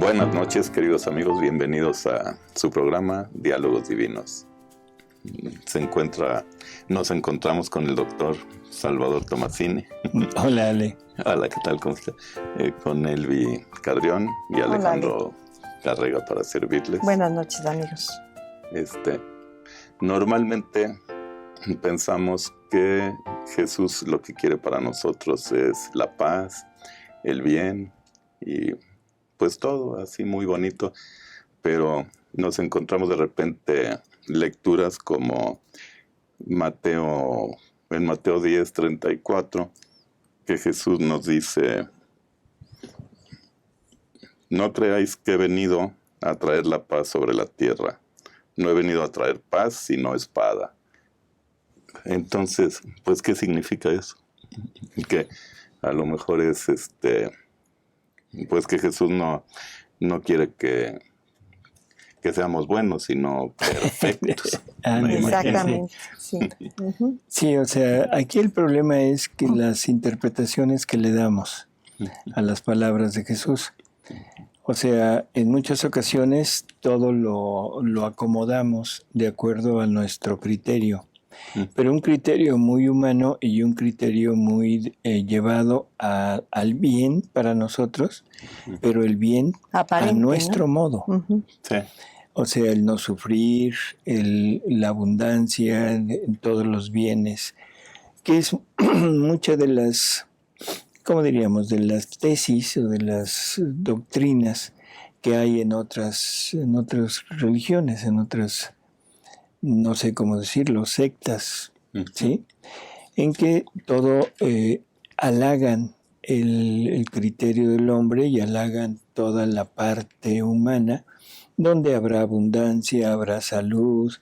Buenas noches, queridos amigos, bienvenidos a su programa Diálogos Divinos. Nos encontramos con el doctor Salvador Tomasini. Hola, Ale. Hola, ¿qué tal? ¿Cómo está? Con Elvi Carrión y Alejandro Carrega para servirles. Buenas noches, amigos. Normalmente pensamos que Jesús lo que quiere para nosotros es la paz, el bien y pues todo así muy bonito, pero nos encontramos de repente lecturas como en Mateo 10:34, que Jesús nos dice: no creáis que he venido a traer la paz sobre la tierra, no he venido a traer paz sino espada. Entonces, pues, ¿qué significa eso? Que a lo mejor es pues que Jesús no quiere que seamos buenos, sino perfectos. Exactamente, sí. Uh-huh. Sí, o sea, aquí el problema es que las interpretaciones que le damos a las palabras de Jesús, o sea, en muchas ocasiones todo lo acomodamos de acuerdo a nuestro criterio, pero un criterio muy humano y un criterio muy llevado al bien para nosotros, pero el bien aparente, a nuestro modo. Uh-huh. Sí. O sea, el no sufrir, la abundancia, todos los bienes, que es muchas de las, ¿cómo diríamos?, de las tesis o de las doctrinas que hay en otras religiones, en otras, no sé cómo decirlo, sectas, ¿sí? En que todo halagan el criterio del hombre y halagan toda la parte humana, donde habrá abundancia, habrá salud,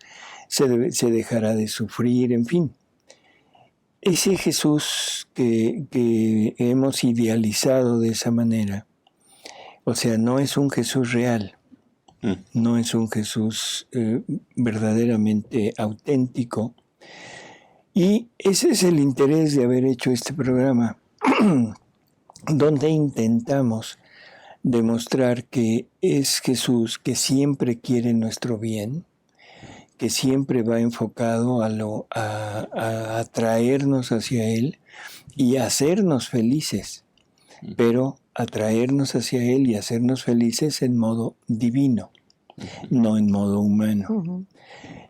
se dejará de sufrir, en fin. Ese Jesús que hemos idealizado de esa manera, o sea, no es un Jesús real, no es un Jesús verdaderamente auténtico. Y ese es el interés de haber hecho este programa, donde intentamos demostrar que es Jesús que siempre quiere nuestro bien, que siempre va enfocado a atraernos hacia Él y a hacernos felices, pero atraernos hacia Él y hacernos felices en modo divino, no en modo humano. Uh-huh.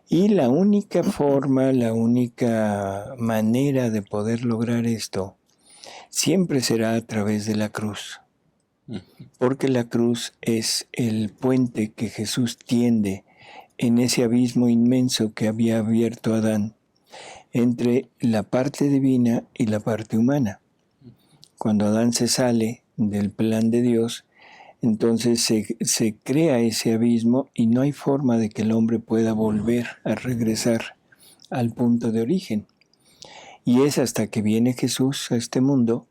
Y la única forma, la única manera de poder lograr esto siempre será a través de la cruz. Porque la cruz es el puente que Jesús tiende en ese abismo inmenso que había abierto Adán entre la parte divina y la parte humana. Cuando Adán se sale del plan de Dios, entonces se crea ese abismo y no hay forma de que el hombre pueda volver a regresar al punto de origen. Y es hasta que viene Jesús a este mundo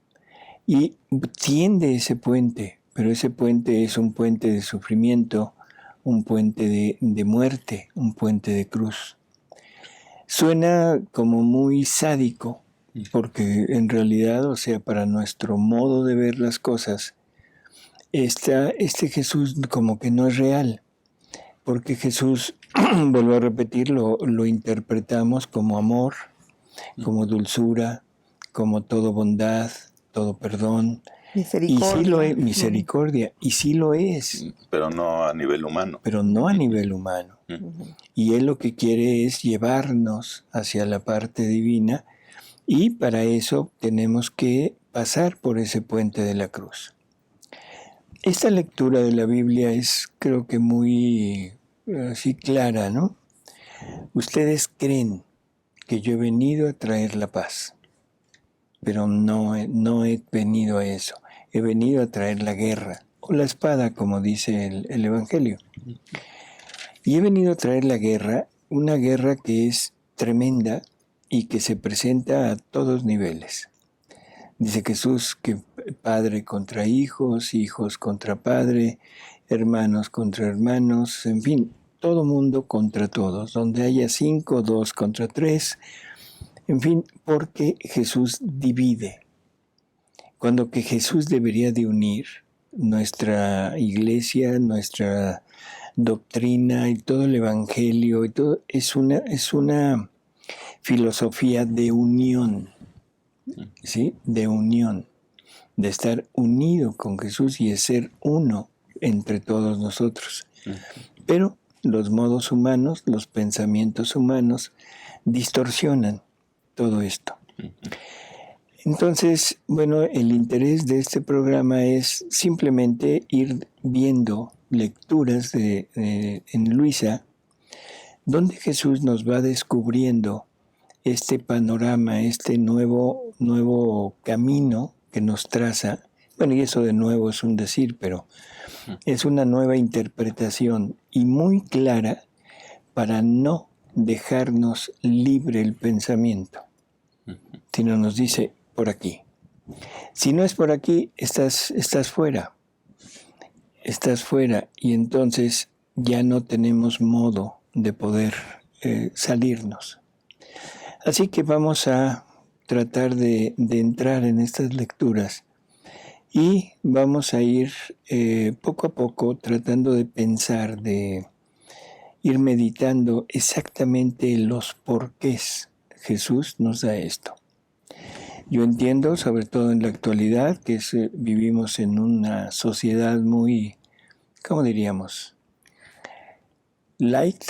y tiende ese puente, pero ese puente es un puente de sufrimiento, un puente de muerte, un puente de cruz. Suena como muy sádico, porque en realidad, o sea, para nuestro modo de ver las cosas, este Jesús como que no es real, porque Jesús, vuelvo a repetir, lo interpretamos como amor, como dulzura, como todo bondad, todo perdón. Misericordia. Y sí lo es, misericordia, y sí lo es. Pero no a nivel humano. Pero no a nivel humano. Y Él lo que quiere es llevarnos hacia la parte divina, y para eso tenemos que pasar por ese puente de la cruz. Esta lectura de la Biblia es, creo que muy así clara, ¿no? Ustedes creen que yo he venido a traer la paz, pero no he venido a eso. He venido a traer la guerra, o la espada, como dice el Evangelio. Y he venido a traer la guerra, una guerra que es tremenda y que se presenta a todos niveles. Dice Jesús que padre contra hijos, hijos contra padre, hermanos contra hermanos, en fin, todo mundo contra todos. Donde haya 5, 2 contra 3, en fin, porque Jesús divide. Cuando que Jesús debería de unir, nuestra iglesia, nuestra doctrina y todo el evangelio y todo es una filosofía de unión, ¿sí? De unión, de estar unido con Jesús y de ser uno entre todos nosotros. Pero los modos humanos, los pensamientos humanos distorsionan todo esto. Entonces, bueno, el interés de este programa es simplemente ir viendo lecturas en Luisa, donde Jesús nos va descubriendo este panorama, este nuevo camino que nos traza. Bueno, y eso de nuevo es un decir, pero es una nueva interpretación y muy clara para no dejarnos libre el pensamiento, sino nos dice por aquí. Si no es por aquí, estás fuera. Estás fuera y entonces ya no tenemos modo de poder salirnos. Así que vamos a tratar de entrar en estas lecturas y vamos a ir poco a poco tratando de pensar, de ir meditando exactamente los porqués Jesús nos da esto. Yo entiendo, sobre todo en la actualidad, que vivimos en una sociedad muy, ¿cómo diríamos? Light.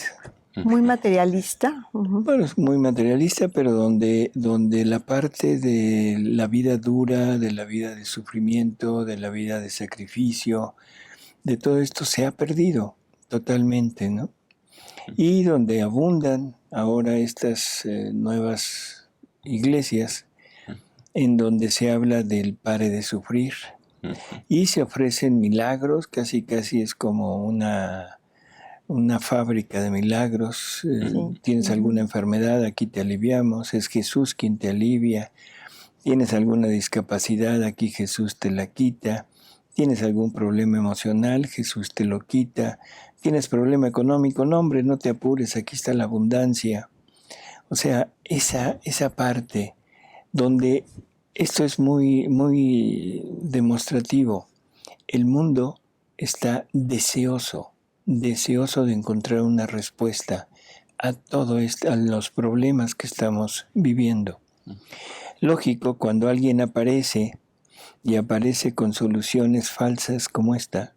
Muy materialista. Bueno, es muy materialista, pero donde la parte de la vida dura, de la vida de sufrimiento, de la vida de sacrificio, de todo esto se ha perdido totalmente, ¿no? Y donde abundan ahora estas nuevas iglesias, en donde se habla del pare de sufrir y se ofrecen milagros, casi es como una fábrica de milagros. Tienes alguna enfermedad, aquí te aliviamos, es Jesús quien te alivia. Tienes alguna discapacidad, aquí Jesús te la quita. Tienes algún problema emocional, Jesús te lo quita. Tienes problema económico, no hombre, no te apures, aquí está la abundancia. O sea, esa parte donde esto es muy, muy demostrativo. El mundo está deseoso de encontrar una respuesta a todo esto, a los problemas que estamos viviendo. Lógico, cuando alguien aparece y aparece con soluciones falsas como esta,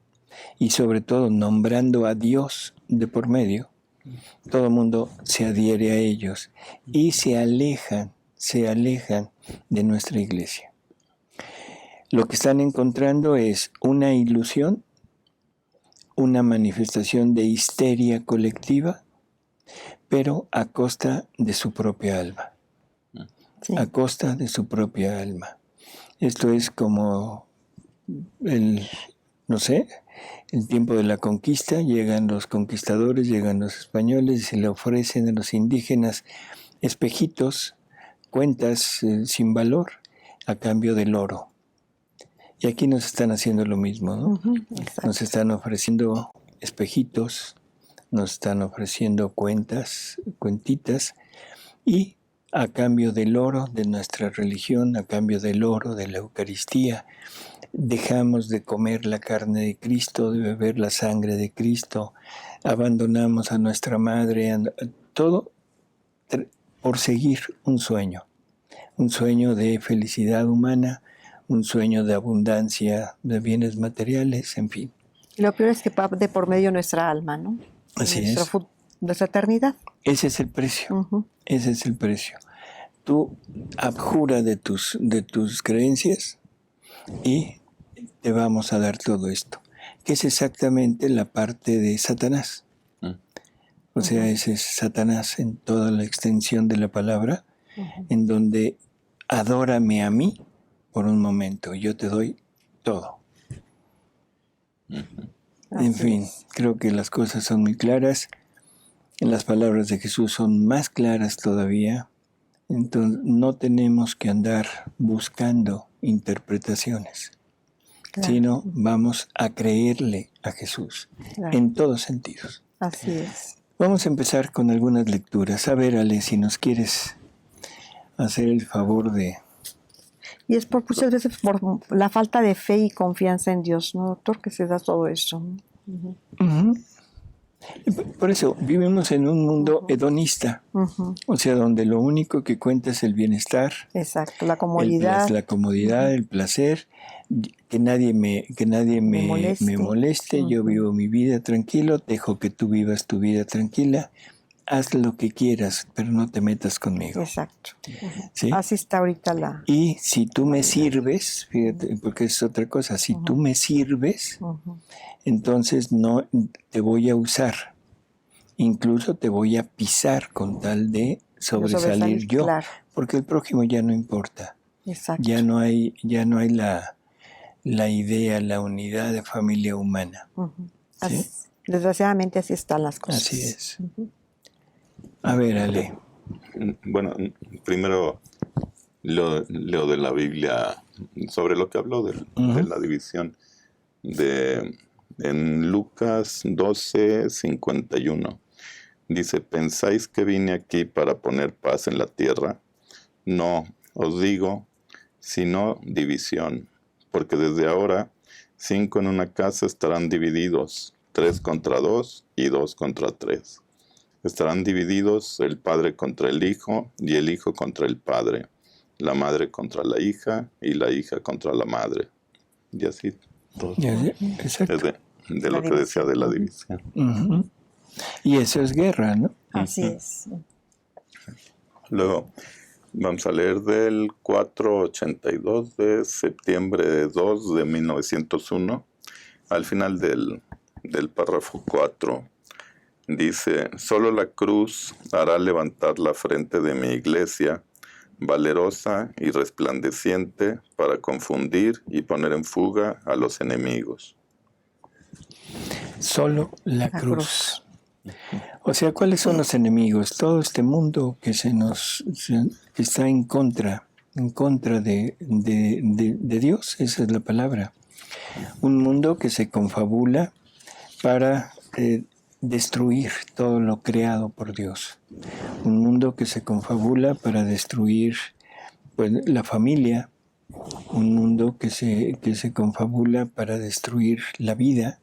y sobre todo nombrando a Dios de por medio, todo el mundo se adhiere a ellos y se alejan de nuestra iglesia. Lo que están encontrando es una ilusión, una manifestación de histeria colectiva, pero a costa de su propia alma. Sí. A costa de su propia alma. Esto es como el tiempo de la conquista. Llegan los conquistadores, llegan los españoles y se le ofrecen a los indígenas espejitos, cuentas sin valor, a cambio del oro. Y aquí nos están haciendo lo mismo, ¿no? Nos están ofreciendo espejitos, nos están ofreciendo cuentitas, y a cambio del oro de nuestra religión, a cambio del oro de la Eucaristía, dejamos de comer la carne de Cristo, de beber la sangre de Cristo, abandonamos a nuestra madre, todo por seguir un sueño de felicidad humana, un sueño de abundancia de bienes materiales, en fin. Y lo peor es que va de por medio nuestra alma, ¿no? Así es. Nuestra eternidad. Ese es el precio. Ese es el precio. Tú abjura de tus creencias y te vamos a dar todo esto, que es exactamente la parte de Satanás. O sea, ese es Satanás en toda la extensión de la palabra, en donde adórame a mí por un momento, yo te doy todo. En fin, creo que las cosas son muy claras. Las palabras de Jesús son más claras todavía. Entonces, no tenemos que andar buscando interpretaciones, sino vamos a creerle a Jesús en todos sentidos. Así es. Vamos a empezar con algunas lecturas. A ver, Ale, si nos quieres hacer el favor de Y es por muchas veces por la falta de fe y confianza en Dios, ¿no, doctor? Que se da todo esto, ¿no? Ujú. Por eso vivimos en un mundo hedonista, o sea, donde lo único que cuenta es el bienestar, Exacto, la comodidad. la comodidad, el placer, que nadie me moleste, yo vivo mi vida tranquilo, dejo que tú vivas tu vida tranquila, haz lo que quieras, pero no te metas conmigo. Exacto. ¿Sí? Así está ahorita la... Y si tú me sirves, fíjate, porque es otra cosa, si tú me sirves, entonces no te voy a usar, incluso te voy a pisar con tal de sobresalir yo, claro. porque el prójimo ya no importa. Exacto. Ya no hay la idea, la unidad de familia humana. ¿Sí? Desgraciadamente así están las cosas. Así es. A ver, Ale. Bueno, primero leo de la Biblia sobre lo que habló de la división en Lucas 12:51. Dice, ¿pensáis que vine aquí para poner paz en la tierra? No, os digo, sino división, porque desde ahora 5 en una casa estarán divididos, 3 contra 2 y 2 contra 3. Estarán divididos el padre contra el hijo y el hijo contra el padre, la madre contra la hija y la hija contra la madre. Y así todo. Exacto. Es de lo que decía de la división. Y eso es guerra, ¿no? Así es. Luego vamos a leer del 482 de septiembre 2 de 1901. Al final del párrafo 4 dice, solo la cruz hará levantar la frente de mi iglesia, valerosa y resplandeciente, para confundir y poner en fuga a los enemigos. Solo la cruz. O sea, ¿cuáles son los enemigos? Todo este mundo que que está en contra de Dios, esa es la palabra. Un mundo que se confabula para destruir todo lo creado por Dios. Un mundo que se confabula para destruir pues, la familia. Un mundo que se confabula para destruir la vida.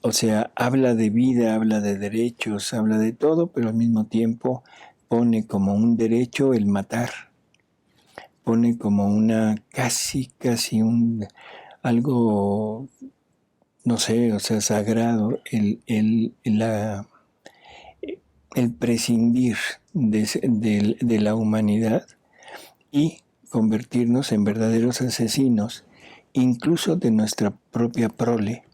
O sea, habla de vida, habla de derechos, habla de todo, pero al mismo tiempo pone como un derecho el matar. Pone como una casi algo, no sé, o sea, sagrado, el prescindir de la humanidad y convertirnos en verdaderos asesinos, incluso de nuestra propia prole.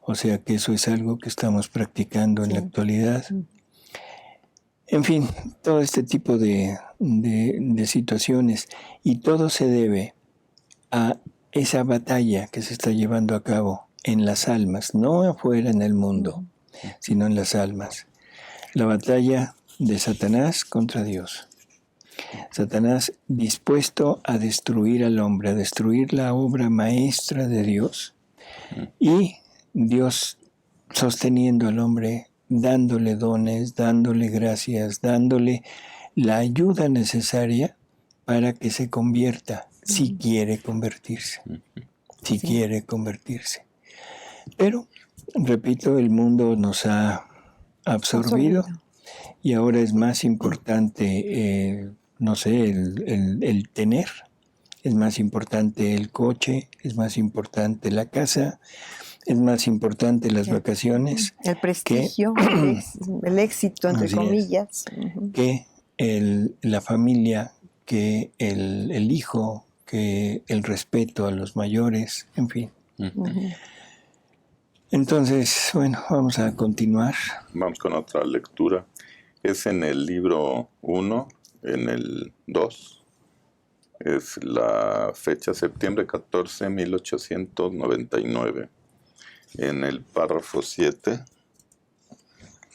O sea que eso es algo que estamos practicando en la actualidad. En fin, todo este tipo de situaciones. Y todo se debe a esa batalla que se está llevando a cabo en las almas, no afuera en el mundo, sino en las almas. La batalla de Satanás contra Dios. Satanás dispuesto a destruir al hombre, a destruir la obra maestra de Dios. Y Dios sosteniendo al hombre, dándole dones, dándole gracias, dándole la ayuda necesaria para que se convierta, si quiere convertirse. Si quiere convertirse. Pero, repito, el mundo nos ha absorbido y ahora es más importante, no sé, el tener, es más importante el coche, es más importante la casa, es más importante las vacaciones. El prestigio, el éxito, entre comillas. Que la familia, que el hijo, que el respeto a los mayores, en fin. Entonces, bueno, vamos a continuar. Vamos con otra lectura. Es en el libro 1, en el 2. Es la fecha septiembre 14, 1899. En el párrafo 7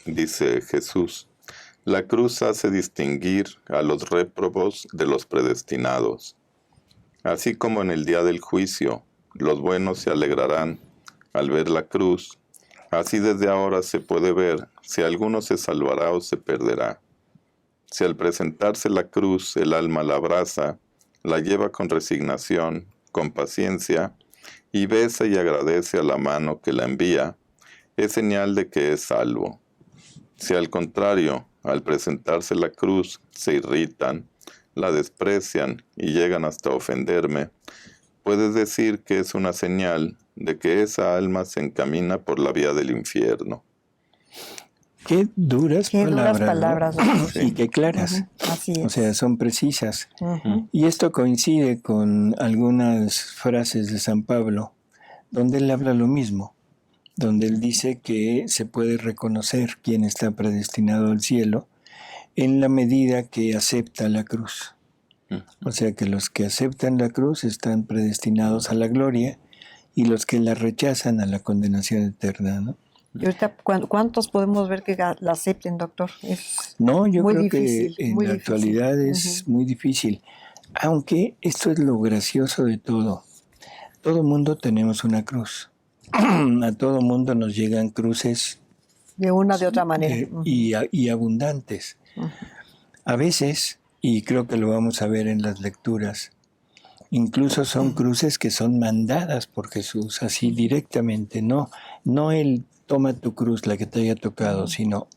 dice Jesús, la cruz hace distinguir a los réprobos de los predestinados. Así como en el día del juicio, los buenos se alegrarán al ver la cruz, así desde ahora se puede ver si alguno se salvará o se perderá. Si al presentarse la cruz el alma la abraza, la lleva con resignación, con paciencia, y besa y agradece a la mano que la envía, es señal de que es salvo. Si al contrario, al presentarse la cruz, se irritan, la desprecian y llegan hasta ofenderme, puedes decir que es una señal de que esa alma se encamina por la vía del infierno. Qué duras palabras, ¿no? Sí. Y qué claras. Así es. O sea, son precisas. Y esto coincide con algunas frases de San Pablo, donde él habla lo mismo, donde él dice que se puede reconocer quién está predestinado al cielo en la medida que acepta la cruz. O sea que los que aceptan la cruz están predestinados a la gloria y los que la rechazan a la condenación eterna, ¿no? Y ahorita, ¿cuántos podemos ver que la acepten, doctor? No, yo muy creo difícil, que en muy la difícil. actualidad es muy difícil. Aunque esto es lo gracioso de todo. Todo mundo tenemos una cruz. A todo mundo nos llegan cruces De una de otra manera. y abundantes. A veces, y creo que lo vamos a ver en las lecturas, incluso son cruces que son mandadas por Jesús, así directamente, no el toma tu cruz, la que te haya tocado, sino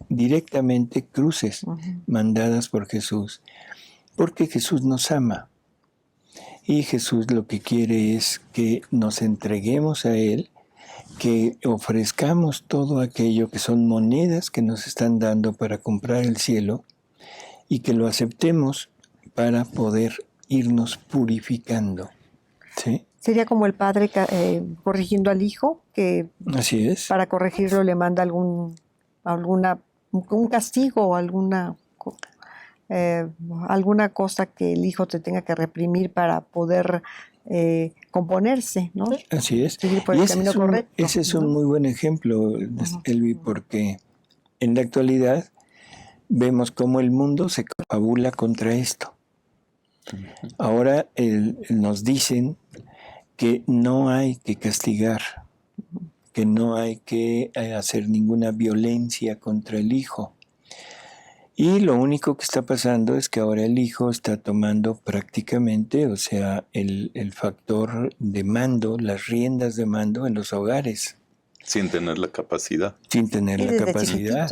directamente cruces mandadas por Jesús, porque Jesús nos ama. Y Jesús lo que quiere es que nos entreguemos a Él, que ofrezcamos todo aquello que son monedas que nos están dando para comprar el cielo y que lo aceptemos para poder irnos purificando. ¿Sí? Sería como el padre corrigiendo al hijo, que Así es. para corregirlo le manda un castigo o alguna cosa que el hijo te tenga que reprimir para poder componerse, ¿no? Así es. Seguir por el camino correcto. Ese es un muy buen ejemplo, Elvi, porque en la actualidad vemos cómo el mundo se confabula contra esto. Ahora nos dicen que no hay que castigar, que no hay que hacer ninguna violencia contra el hijo. Y lo único que está pasando es que ahora el hijo está tomando prácticamente, o sea, el factor de mando, las riendas de mando en los hogares. Sin tener la capacidad. Sin tener la capacidad.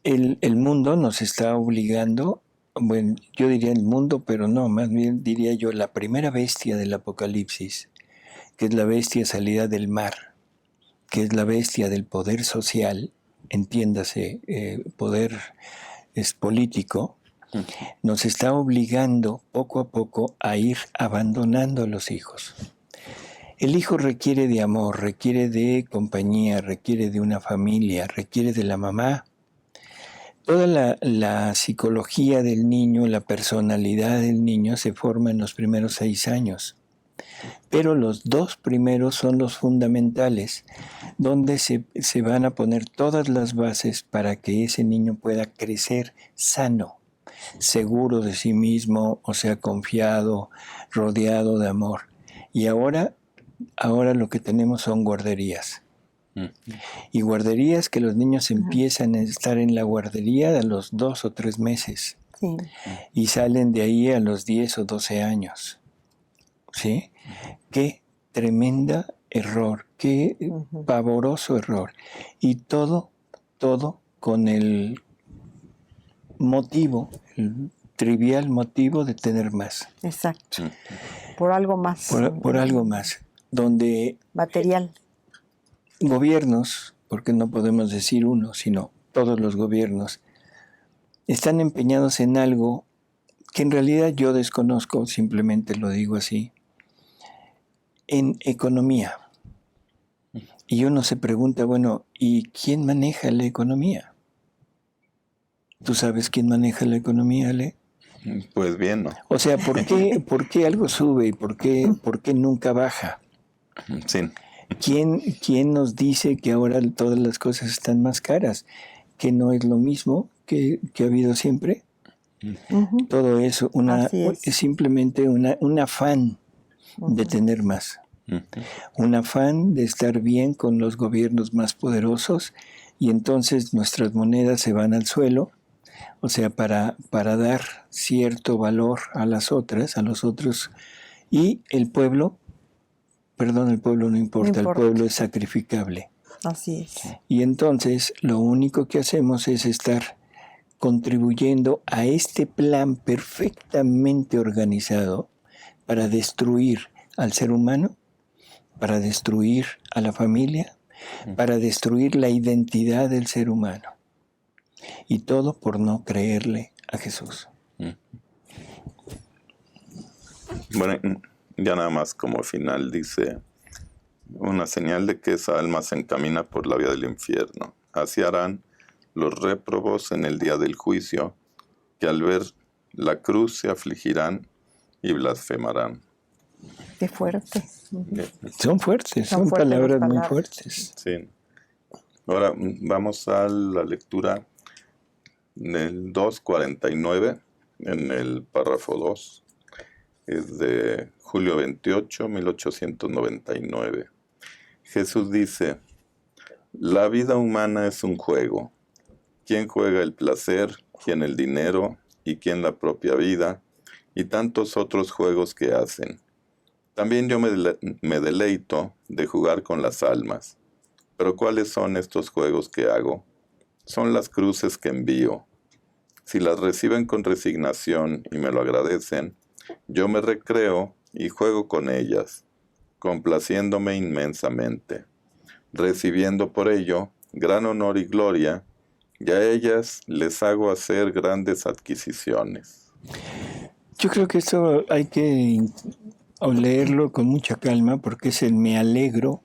El mundo nos está obligando, bueno, yo diría el mundo, pero no, más bien diría yo la primera bestia del Apocalipsis, que es la bestia salida del mar, que es la bestia del poder social, entiéndase, poder es político, nos está obligando poco a poco a ir abandonando a los hijos. El hijo requiere de amor, requiere de compañía, requiere de una familia, requiere de la mamá. Toda la psicología del niño, la personalidad del niño se forma en los primeros 6 años. Pero los 2 primeros son los fundamentales, donde se van a poner todas las bases para que ese niño pueda crecer sano, seguro de sí mismo, o sea, confiado, rodeado de amor. Y ahora lo que tenemos son guarderías. Y guarderías que los niños empiezan a estar en la guardería a los 2 o 3 meses. Sí. Y salen de ahí a los 10 o 12 años. ¿Sí? Qué tremenda error, qué pavoroso error. Y todo con el motivo, el trivial motivo de tener más. Exacto. Por algo más. Por algo más. Donde material. Gobiernos, porque no podemos decir uno, sino todos los gobiernos, están empeñados en algo que en realidad yo desconozco, simplemente lo digo así, en economía. Y uno se pregunta, bueno, ¿y quién maneja la economía? ¿Tú sabes quién maneja la economía, Ale? Pues bien, ¿no? O sea, ¿por qué algo sube y por qué nunca baja? Sí. ¿Quién nos dice que ahora todas las cosas están más caras? ¿Que no es lo mismo que ha habido siempre? Todo eso es simplemente un afán de tener más. Un afán de estar bien con los gobiernos más poderosos y entonces nuestras monedas se van al suelo O sea, para dar cierto valor a las otras, a los otros. Y el pueblo no importa, el pueblo es sacrificable. Así es. Y entonces lo único que hacemos es estar contribuyendo a este plan perfectamente organizado para destruir al ser humano, para destruir a la familia, para destruir la identidad del ser humano. Y todo por no creerle a Jesús. Bueno, ya nada más como final dice, una señal de que esa alma se encamina por la vía del infierno. Así harán los réprobos en el día del juicio, que al ver la cruz se afligirán y blasfemarán. Qué fuerte. Son fuertes, son palabras muy fuertes. Sí. Ahora vamos a la lectura del 2:49, en el párrafo 2. Es de julio 28, 1899. Jesús dice: la vida humana es un juego. ¿Quién juega el placer? ¿Quién el dinero? ¿Y quién la propia vida? Y tantos otros juegos que hacen. También yo me deleito de jugar con las almas. Pero ¿cuáles son estos juegos que hago? Son las cruces que envío. Si las reciben con resignación y me lo agradecen, yo me recreo y juego con ellas, complaciéndome inmensamente, recibiendo por ello gran honor y gloria, y a ellas les hago hacer grandes adquisiciones. Yo creo que esto hay que leerlo con mucha calma, porque es el me alegro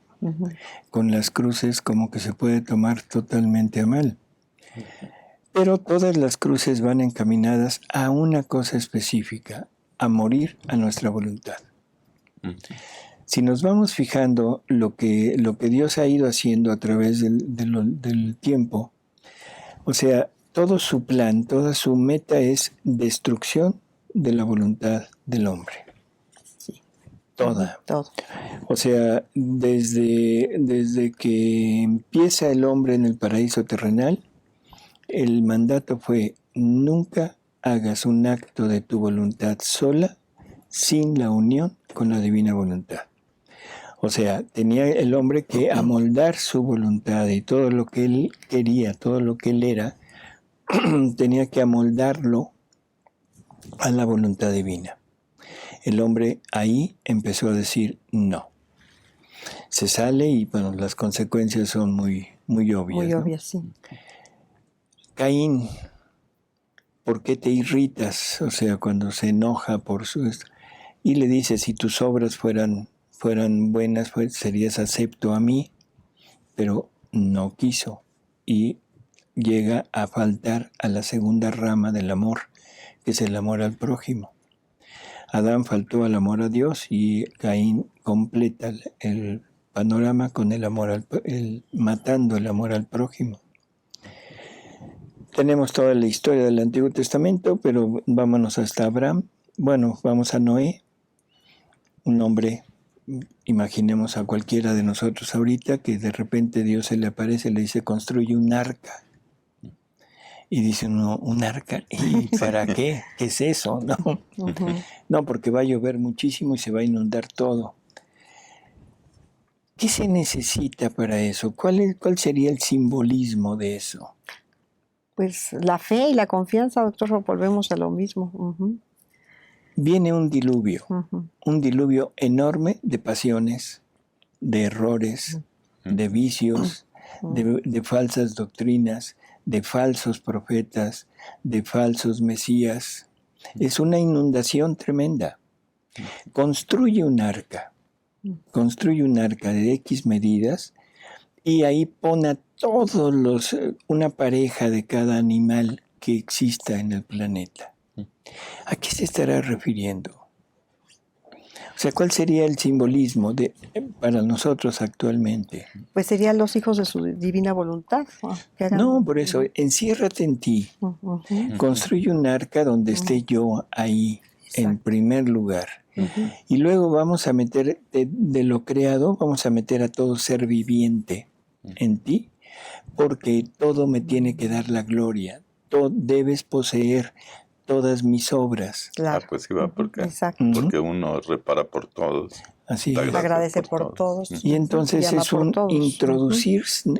con las cruces, como que se puede tomar totalmente a mal. Pero todas las cruces van encaminadas a una cosa específica, a morir a nuestra voluntad. Si nos vamos fijando lo que Dios ha ido haciendo a través del tiempo, o sea, todo su plan, toda su meta es destrucción de la voluntad del hombre. Sí. Toda. Todo. O sea, desde que empieza el hombre en el paraíso terrenal, el mandato fue: nunca hagas un acto de tu voluntad sola sin la unión con la divina voluntad. O sea, tenía el hombre que amoldar su voluntad y todo lo que él quería, todo lo que él era, tenía que amoldarlo a la voluntad divina. El hombre ahí empezó a decir no. Se sale y bueno, las consecuencias son muy obvias. Muy ¿no? obvias, sí. Caín, ¿por qué te irritas? O sea, cuando se enoja por su... Y le dice: si tus obras fueran buenas, serías acepto a mí, pero no quiso. Y llega a faltar a la segunda rama del amor, que es el amor al prójimo. Adán faltó al amor a Dios y Caín completa el panorama con el amor matando el amor al prójimo. Tenemos toda la historia del Antiguo Testamento, pero vámonos hasta Abraham. Bueno, vamos a Noé, un hombre, imaginemos a cualquiera de nosotros ahorita, que de repente Dios se le aparece y le dice: construye un arca. Y dice uno: ¿un arca? ¿Y para qué? ¿Qué es eso? No, no, porque va a llover muchísimo y se va a inundar todo. ¿Qué se necesita para eso? ¿Cuál sería el simbolismo de eso? Pues la fe y la confianza, doctor, volvemos a lo mismo. Viene un diluvio enorme de pasiones, de errores, de vicios, de falsas doctrinas, de falsos profetas, de falsos mesías. Es una inundación tremenda. Construye un arca de X medidas y ahí pone a todos una pareja de cada animal que exista en el planeta. ¿A qué se estará refiriendo? O sea, ¿cuál sería el simbolismo para nosotros actualmente? Pues serían los hijos de su divina voluntad. No, por eso, enciérrate en ti. Construye un arca donde esté yo ahí, en primer lugar. Y luego vamos a meter de lo creado, vamos a meter a todo ser viviente en ti, porque todo me tiene que dar la gloria. debes poseer todas mis obras. Claro. Pues sí va, porque, Exacto. porque uno repara por todos. Así Da es. gracias Agradece por todos. Y entonces Llama es por un todos.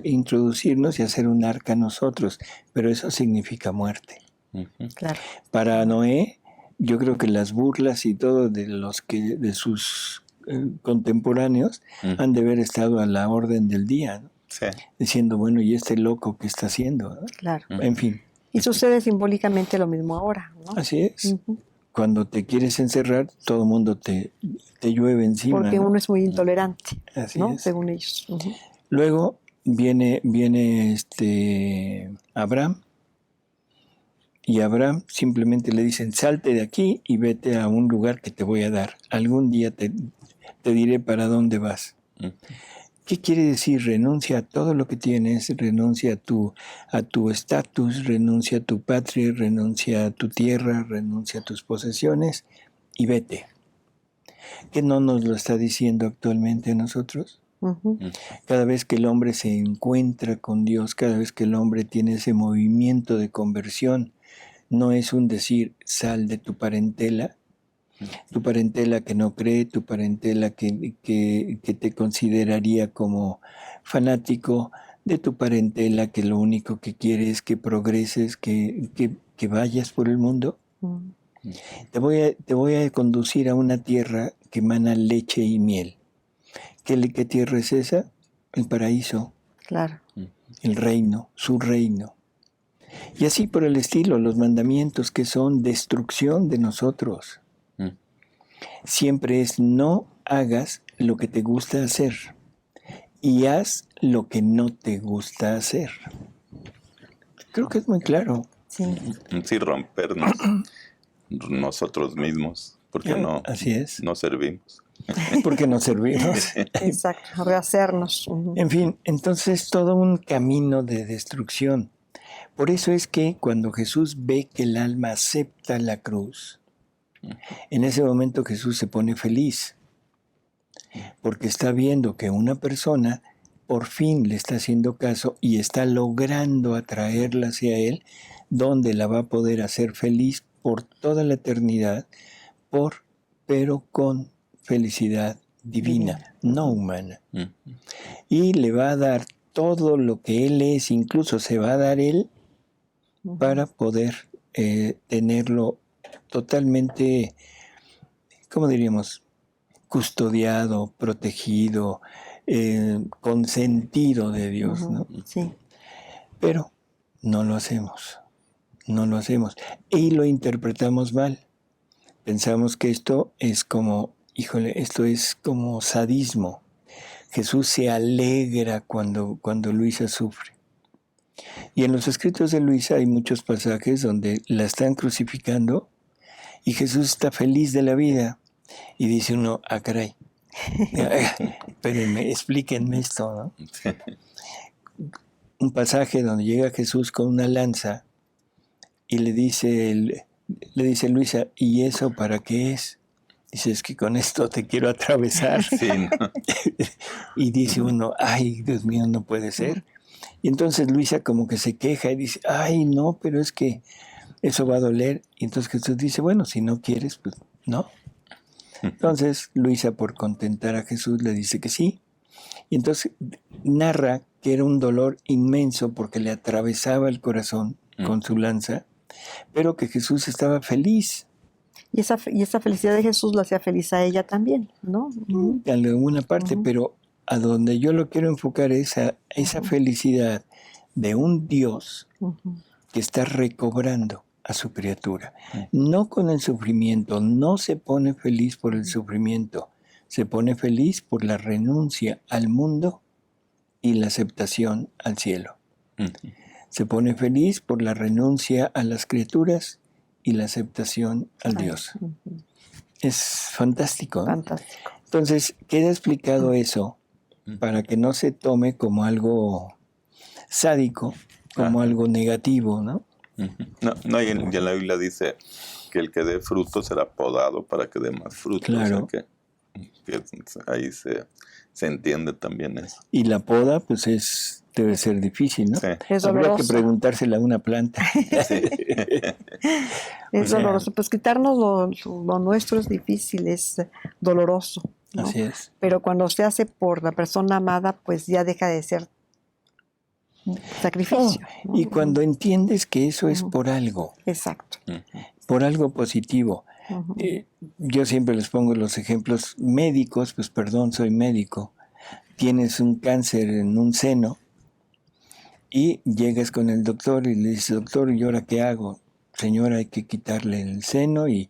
introducirnos y hacer un arca a nosotros, pero eso significa muerte. Ujú. Claro. Para Noé, yo creo que las burlas y todo de sus contemporáneos han de haber estado a la orden del día, ¿no? Sí. Diciendo, bueno, ¿y este loco qué está haciendo? ¿no? Claro. En fin, Y sucede simbólicamente lo mismo ahora, ¿no? así es. Ujú. Cuando te quieres encerrar, todo el mundo te llueve encima. Porque ¿no? uno es muy intolerante, Así ¿no? es. Según ellos. Ujú. Luego viene Abraham, y a Abraham simplemente le dicen, salte de aquí y vete a un lugar que te voy a dar. Algún día te diré para dónde vas. Ujú. ¿Qué quiere decir? Renuncia a todo lo que tienes, renuncia a tu estatus, renuncia a tu patria, renuncia a tu tierra, renuncia a tus posesiones y vete. ¿Qué no nos lo está diciendo actualmente a nosotros? Ujú. Cada vez que el hombre se encuentra con Dios, cada vez que el hombre tiene ese movimiento de conversión, no es un decir, sal de tu parentela que no cree, tu parentela que te consideraría como fanático, de tu parentela que lo único que quiere es que progreses, que vayas por el mundo. Mm. Te voy a conducir a una tierra que emana leche y miel. ¿Qué tierra es esa? El paraíso, Claro. el reino, su reino. Y así por el estilo, los mandamientos que son destrucción de nosotros. Siempre es no hagas lo que te gusta hacer y haz lo que no te gusta hacer. Creo que es muy claro. Sí. Sí, rompernos nosotros mismos, porque Así es. no servimos. Porque no servimos. Exacto. Rehacernos. Ujú. En fin, entonces todo un camino de destrucción. Por eso es que cuando Jesús ve que el alma acepta la cruz, en ese momento Jesús se pone feliz, porque está viendo que una persona por fin le está haciendo caso y está logrando atraerla hacia él, donde la va a poder hacer feliz por toda la eternidad, pero con felicidad divina, no humana. Y le va a dar todo lo que él es, incluso se va a dar él para poder tenerlo totalmente, ¿cómo diríamos? Custodiado, protegido, consentido de Dios, ¿no? Sí. Pero no lo hacemos, no lo hacemos. Y lo interpretamos mal. Pensamos que esto es como, esto es como sadismo. Jesús se alegra cuando Luisa sufre. Y en los escritos de Luisa hay muchos pasajes donde la están crucificando y Jesús está feliz de la vida. Y dice uno, caray, espérenme, explíquenme esto, ¿no? Un pasaje donde llega Jesús con una lanza y le dice Luisa, ¿y eso para qué es? Dice, es que con esto te quiero atravesar. Sí, ¿no? Y dice uno, ay, Dios mío, no puede ser. Y entonces Luisa como que se queja y dice, ay, no, pero es que eso va a doler. Y entonces Jesús dice, bueno, si no quieres, pues no. Entonces Luisa, por contentar a Jesús, le dice que sí. Y entonces narra que era un dolor inmenso porque le atravesaba el corazón con su lanza, pero que Jesús estaba feliz. Y esa felicidad de Jesús la hacía feliz a ella también, ¿no? En alguna parte, pero a donde yo lo quiero enfocar es a esa felicidad de un Dios que está recobrando a su criatura. No con el sufrimiento, no se pone feliz por el sufrimiento, se pone feliz por la renuncia al mundo y la aceptación al cielo. Se pone feliz por la renuncia a las criaturas y la aceptación al Dios. Es fantástico, ¿no? Fantástico. Entonces, queda explicado eso para que no se tome como algo sádico, como algo negativo, ¿no? No, y en la Biblia dice que el que dé fruto será podado para que dé más fruto. Claro. O sea que ahí se entiende también eso. Y la poda, pues es Debe ser difícil, ¿no? Sí. Es Habría que doloroso. preguntársela a una planta. Sí. Es O sea, doloroso. Pues quitarnos lo nuestro es difícil, es doloroso, ¿no? Así es. Pero cuando se hace por la persona amada, pues ya deja de ser sacrificio. ¿no? Y cuando entiendes que eso es por algo Exacto. positivo. Ujú. Yo siempre les pongo los ejemplos médicos, pues perdón, soy médico. Tienes un cáncer en un seno y llegas con el doctor y le dices, doctor, ¿y ahora qué hago? Señora, hay que quitarle el seno y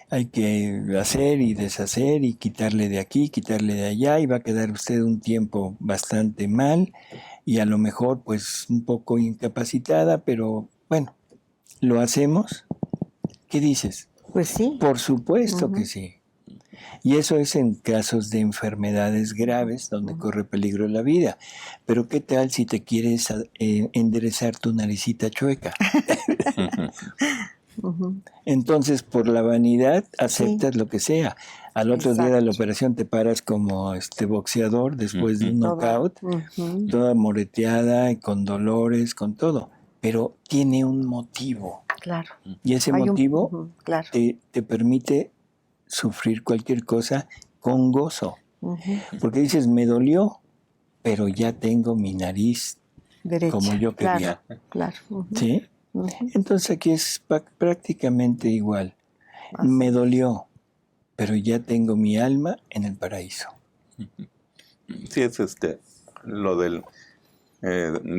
hay que hacer y deshacer y quitarle de aquí, quitarle de allá y va a quedar usted un tiempo bastante mal y a lo mejor pues un poco incapacitada, pero bueno, ¿lo hacemos? ¿Qué dices? Pues sí. Por supuesto Ujú. que sí. Y eso es en casos de enfermedades graves donde Ujú. corre peligro la vida. Pero ¿qué tal si te quieres enderezar tu naricita chueca? Ujú. Entonces, por la vanidad, aceptas Sí. lo que sea. Al otro día de la Exacto. operación te paras como boxeador después de un Toda. knockout, Ujú. toda moreteada y con dolores, con todo. Pero tiene un motivo. Claro. Y ese Hay motivo ujú, claro. te permite sufrir cualquier cosa con gozo. Ujú. Porque dices, me dolió, pero ya tengo mi nariz Derecha. como yo quería. Claro. Ujú. ¿Sí? Ujú. Entonces aquí es prácticamente igual. Así Me es. dolió, pero ya tengo mi alma en el paraíso. Sí, es lo del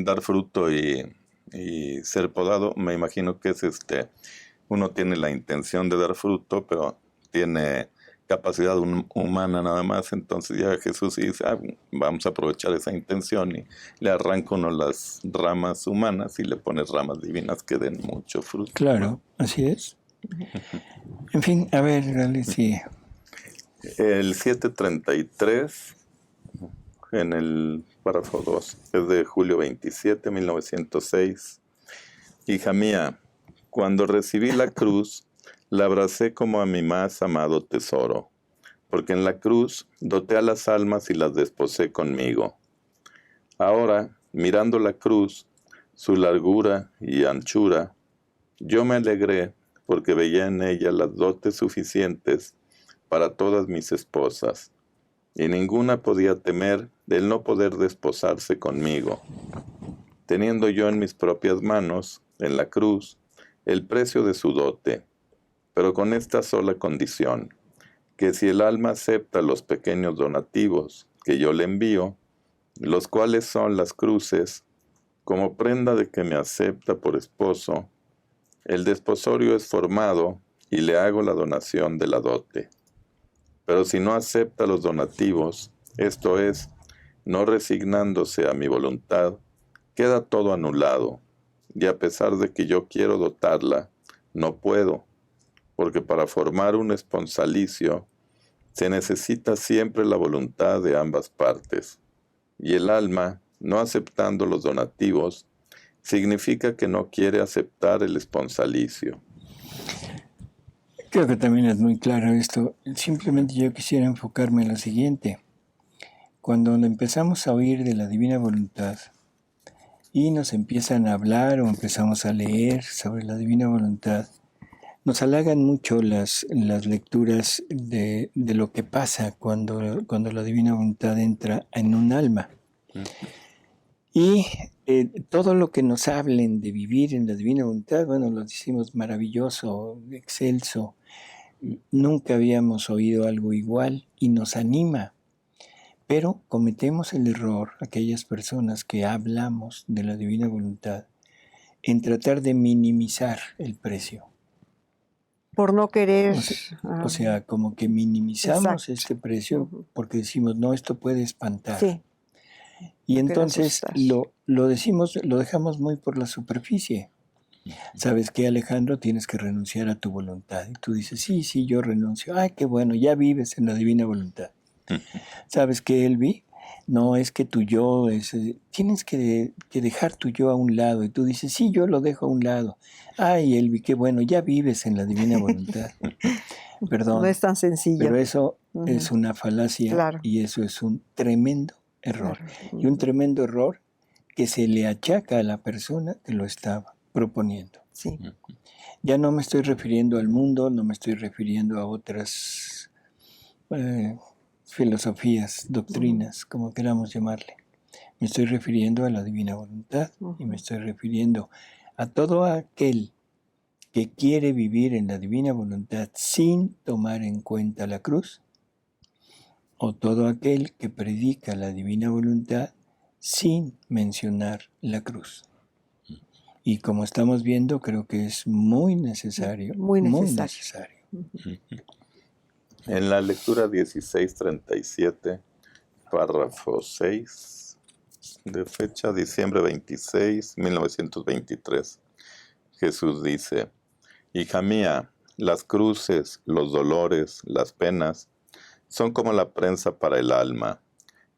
dar fruto y ser podado. Me imagino que es uno tiene la intención de dar fruto, pero tiene capacidad humana nada más. Entonces ya Jesús dice, vamos a aprovechar esa intención y le arranca uno las ramas humanas y le pone ramas divinas que den mucho fruto. Claro, así es. En fin, a ver, Gale, sí. El 733, en el párrafo 2, es de julio 27, 1906. Hija mía, cuando recibí la cruz, la abracé como a mi más amado tesoro, porque en la cruz doté a las almas y las desposé conmigo. Ahora, mirando la cruz, su largura y anchura, yo me alegré porque veía en ella las dotes suficientes para todas mis esposas, y ninguna podía temer del no poder desposarse conmigo, teniendo yo en mis propias manos, en la cruz, el precio de su dote, pero con esta sola condición, que si el alma acepta los pequeños donativos que yo le envío, los cuales son las cruces, como prenda de que me acepta por esposo, el desposorio es formado y le hago la donación de la dote. Pero si no acepta los donativos, esto es, no resignándose a mi voluntad, queda todo anulado, y a pesar de que yo quiero dotarla, no puedo, porque para formar un esponsalicio se necesita siempre la voluntad de ambas partes, y el alma, no aceptando los donativos, significa que no quiere aceptar el esponsalicio. Creo que también es muy claro esto. Simplemente yo quisiera enfocarme en lo siguiente. Cuando empezamos a oír de la divina voluntad y nos empiezan a hablar o empezamos a leer sobre la divina voluntad, nos halagan mucho las lecturas de lo que pasa cuando la divina voluntad entra en un alma. Y todo lo que nos hablen de vivir en la divina voluntad, bueno, lo decimos maravilloso, excelso. Nunca habíamos oído algo igual y nos anima. Pero cometemos el error, aquellas personas que hablamos de la divina voluntad, en tratar de minimizar el precio. Por no querer. O sea, como que minimizamos Exacto. este precio porque decimos, no, esto puede espantar. Sí. Y entonces lo decimos, lo dejamos muy por la superficie. ¿Sabes qué, Alejandro? Tienes que renunciar a tu voluntad. Y tú dices, sí, yo renuncio. Ay, qué bueno, ya vives en la divina voluntad. ¿Sabes qué, Elvi? No, es que tu yo, tienes que dejar tu yo a un lado. Y tú dices, sí, yo lo dejo a un lado. Ay, Elvi, qué bueno, ya vives en la divina voluntad. Perdón. No es tan sencillo. Pero eso es una falacia y eso es un tremendo error. Y un tremendo error que se le achaca a la persona que lo estaba proponiendo. Sí. Ya no me estoy refiriendo al mundo, no me estoy refiriendo a otras filosofías, doctrinas, como queramos llamarle. Me estoy refiriendo a la divina voluntad y me estoy refiriendo a todo aquel que quiere vivir en la divina voluntad sin tomar en cuenta la cruz, o todo aquel que predica la divina voluntad sin mencionar la cruz. Y como estamos viendo, creo que es muy necesario. Muy necesario. En la lectura 1637, párrafo 6, de fecha diciembre 26, 1923, Jesús dice: Hija mía, las cruces, los dolores, las penas, son como la prensa para el alma,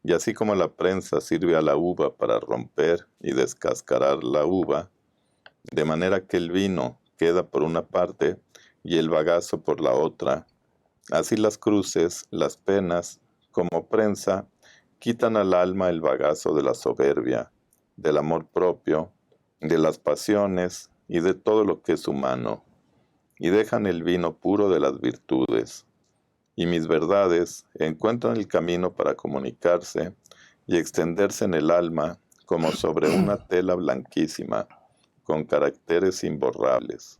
y así como la prensa sirve a la uva para romper y descascarar la uva, de manera que el vino queda por una parte y el bagazo por la otra, así las cruces, las penas, como prensa, quitan al alma el bagazo de la soberbia, del amor propio, de las pasiones y de todo lo que es humano, y dejan el vino puro de las virtudes. Y mis verdades encuentran el camino para comunicarse y extenderse en el alma como sobre una tela blanquísima, con caracteres imborrables.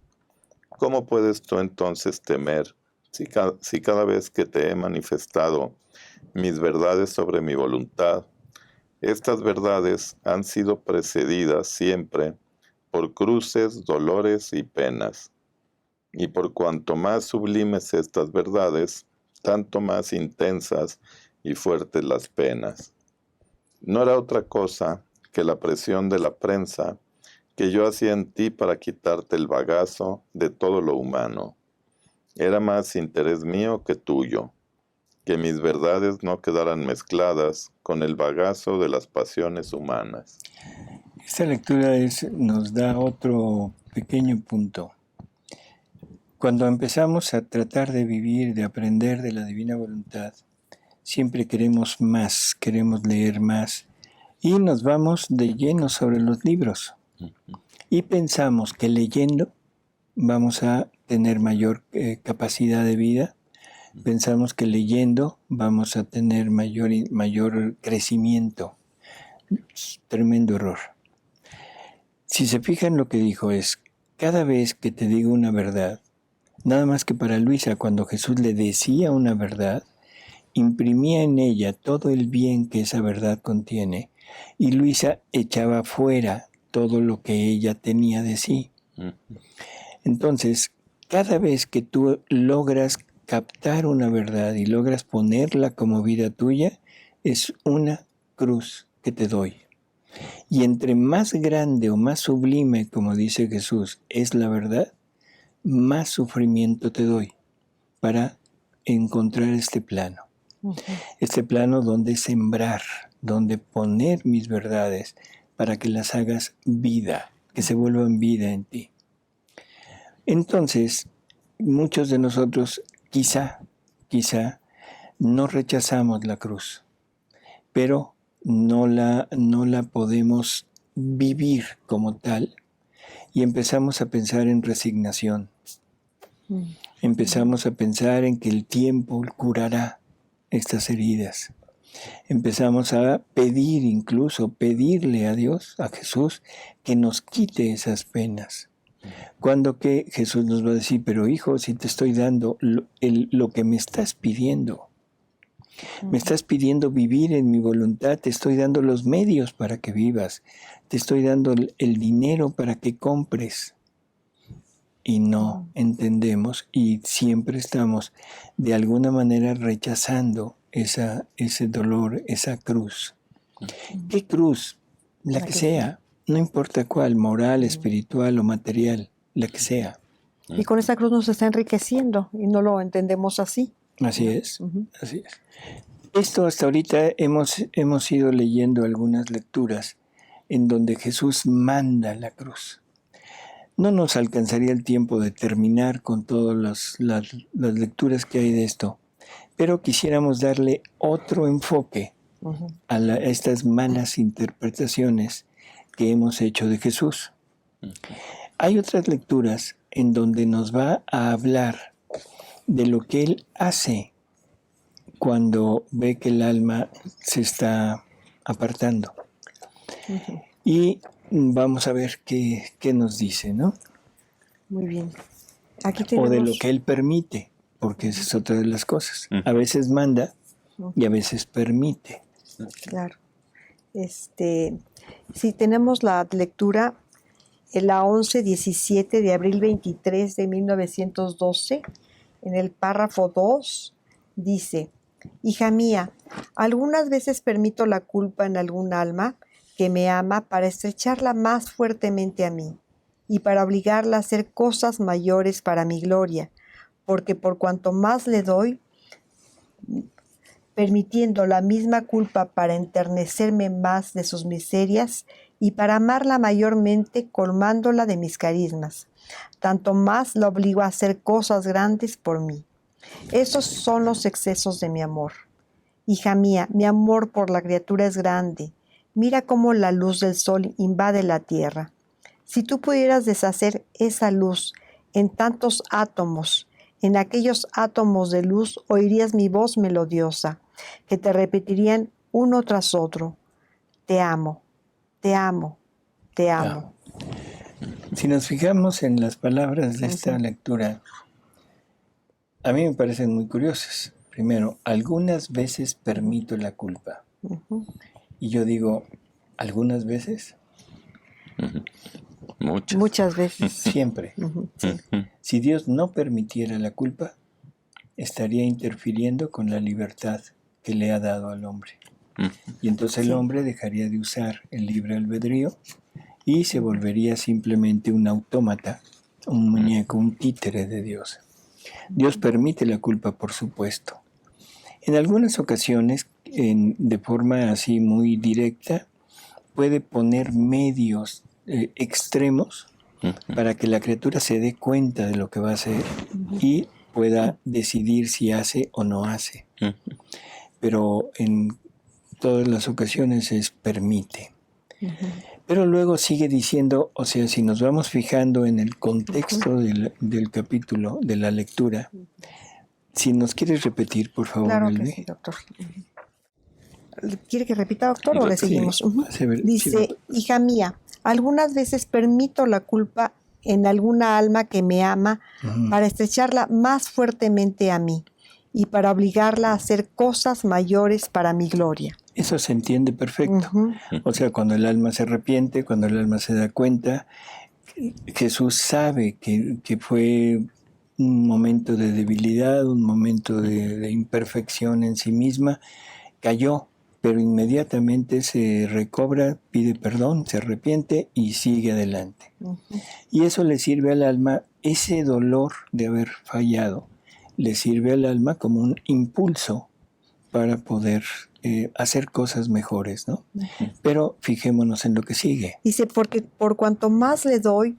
¿Cómo puedes tú entonces temer si cada vez que te he manifestado mis verdades sobre mi voluntad, estas verdades han sido precedidas siempre por cruces, dolores y penas? Y por cuanto más sublimes estas verdades, tanto más intensas y fuertes las penas. No era otra cosa que la presión de la prensa que yo hacía en ti para quitarte el bagazo de todo lo humano. Era más interés mío que tuyo, que mis verdades no quedaran mezcladas con el bagazo de las pasiones humanas. Esta lectura nos da otro pequeño punto. Cuando empezamos a tratar de vivir, de aprender de la divina voluntad, siempre queremos más, queremos leer más y nos vamos de lleno sobre los libros. Y pensamos que leyendo vamos a tener mayor capacidad de vida, pensamos que leyendo vamos a tener mayor crecimiento. Tremendo error. Si se fijan, lo que dijo es, cada vez que te digo una verdad, nada más que para Luisa, cuando Jesús le decía una verdad, imprimía en ella todo el bien que esa verdad contiene, y Luisa echaba fuera todo lo que ella tenía de sí. Entonces, cada vez que tú logras captar una verdad y logras ponerla como vida tuya, es una cruz que te doy. Y entre más grande o más sublime, como dice Jesús, es la verdad, más sufrimiento te doy para encontrar este plano. Este plano donde sembrar, donde poner mis verdades para que las hagas vida, que se vuelvan vida en ti. Entonces, muchos de nosotros quizá no rechazamos la cruz, pero no la podemos vivir como tal y empezamos a pensar en resignación. Empezamos a pensar en que el tiempo curará estas heridas. Empezamos a pedirle a Dios, a Jesús, que nos quite esas penas. Cuando que Jesús nos va a decir, pero hijo, si te estoy dando lo que me estás pidiendo, me estás pidiendo vivir en mi voluntad, te estoy dando los medios para que vivas, te estoy dando el dinero para que compres. Y no entendemos y siempre estamos de alguna manera rechazando ese dolor, esa cruz. ¿Qué cruz? La que sea, no importa cuál, moral, espiritual o material, la que sea. Y con esa cruz nos está enriqueciendo y no lo entendemos así. Así es, así es. Esto hasta ahorita hemos ido leyendo algunas lecturas en donde Jesús manda la cruz. No nos alcanzaría el tiempo de terminar con todas las lecturas que hay de esto, pero quisiéramos darle otro enfoque a estas malas interpretaciones que hemos hecho de Jesús. Hay otras lecturas en donde nos va a hablar de lo que Él hace cuando ve que el alma se está apartando. Y vamos a ver qué nos dice, ¿no? Muy bien. Aquí tenemos... O de lo que Él permite, porque esa es otra de las cosas. A veces manda y a veces permite. Claro. Sí, tenemos la lectura en la 11-17 de abril 23 de 1912. En el párrafo 2 dice: hija mía, algunas veces permito la culpa en algún alma que me ama para estrecharla más fuertemente a mí y para obligarla a hacer cosas mayores para mi gloria, porque por cuanto más le doy, permitiendo la misma culpa para enternecerme más de sus miserias y para amarla mayormente, colmándola de mis carismas, tanto más la obligo a hacer cosas grandes por mí. Esos son los excesos de mi amor. Hija mía, mi amor por la criatura es grande. Mira cómo la luz del sol invade la tierra. Si tú pudieras deshacer esa luz en tantos átomos, en aquellos átomos de luz oirías mi voz melodiosa, que te repetirían uno tras otro: te amo, te amo, te amo. Si nos fijamos en las palabras de esta lectura, a mí me parecen muy curiosas. Primero, algunas veces permito la culpa. Y yo digo, ¿algunas veces? Muchas veces. Siempre. Sí. Si Dios no permitiera la culpa, estaría interfiriendo con la libertad que le ha dado al hombre. Y entonces el hombre dejaría de usar el libre albedrío y se volvería simplemente un autómata, un muñeco, un títere de Dios. Dios permite la culpa, por supuesto. En algunas ocasiones, de forma así muy directa, puede poner medios extremos para que la criatura se dé cuenta de lo que va a hacer y pueda decidir si hace o no hace. Pero en todas las ocasiones es permite. Pero luego sigue diciendo, o sea, si nos vamos fijando en el contexto del capítulo, de la lectura, si nos quieres repetir, por favor, Claro Elvi. que sí, doctor. ¿Quiere que repita, doctor, o le seguimos? Dice, hija mía, algunas veces permito la culpa en alguna alma que me ama para estrecharla más fuertemente a mí y para obligarla a hacer cosas mayores para mi gloria. Eso se entiende perfecto. O sea, cuando el alma se arrepiente, cuando el alma se da cuenta, Jesús sabe que fue un momento de debilidad, un momento de imperfección en sí misma, cayó, pero inmediatamente se recobra, pide perdón, se arrepiente y sigue adelante. Y eso le sirve al alma, ese dolor de haber fallado, le sirve al alma como un impulso para poder hacer cosas mejores, ¿no? Pero fijémonos en lo que sigue. Dice, porque por cuanto más le doy,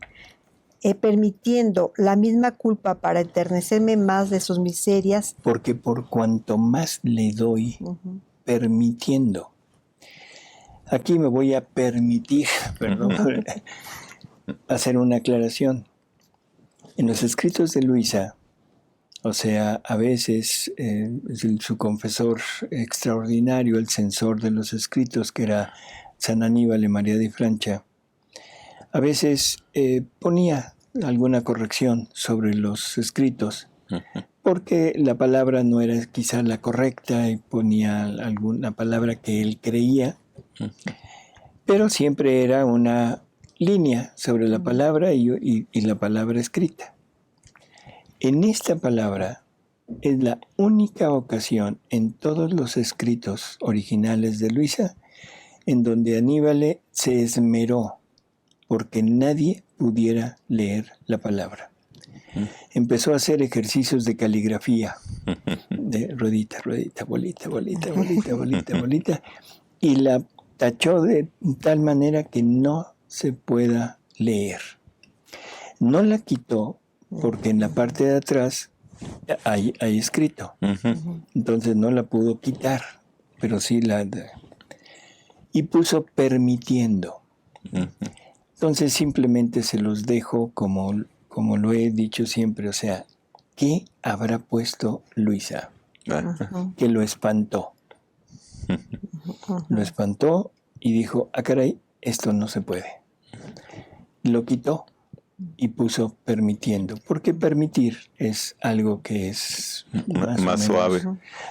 permitiendo la misma culpa para enternecerme más de sus miserias. Porque por cuanto más le doy, permitiendo. Aquí me voy a permitir, perdón, hacer una aclaración. En los escritos de Luisa, o sea, a veces su confesor extraordinario, el censor de los escritos, que era San Aníbal y María de Francia, a veces ponía alguna corrección sobre los escritos, porque la palabra no era quizá la correcta y ponía alguna palabra que él creía, pero siempre era una línea sobre la palabra y la palabra escrita. En esta palabra es la única ocasión en todos los escritos originales de Luisa en donde Aníbal se esmeró porque nadie pudiera leer la palabra. Empezó a hacer ejercicios de caligrafía, de ruedita, ruedita, bolita, bolita, bolita, bolita, bolita, y la tachó de tal manera que no se pueda leer. No la quitó porque en la parte de atrás hay escrito. Entonces no la pudo quitar, pero sí y puso permitiendo. Entonces simplemente se los dejo como lo he dicho siempre, o sea, ¿qué habrá puesto Luisa? Que lo espantó. Lo espantó y dijo, caray, esto no se puede. Lo quitó y puso permitiendo, porque permitir es algo que es más suave.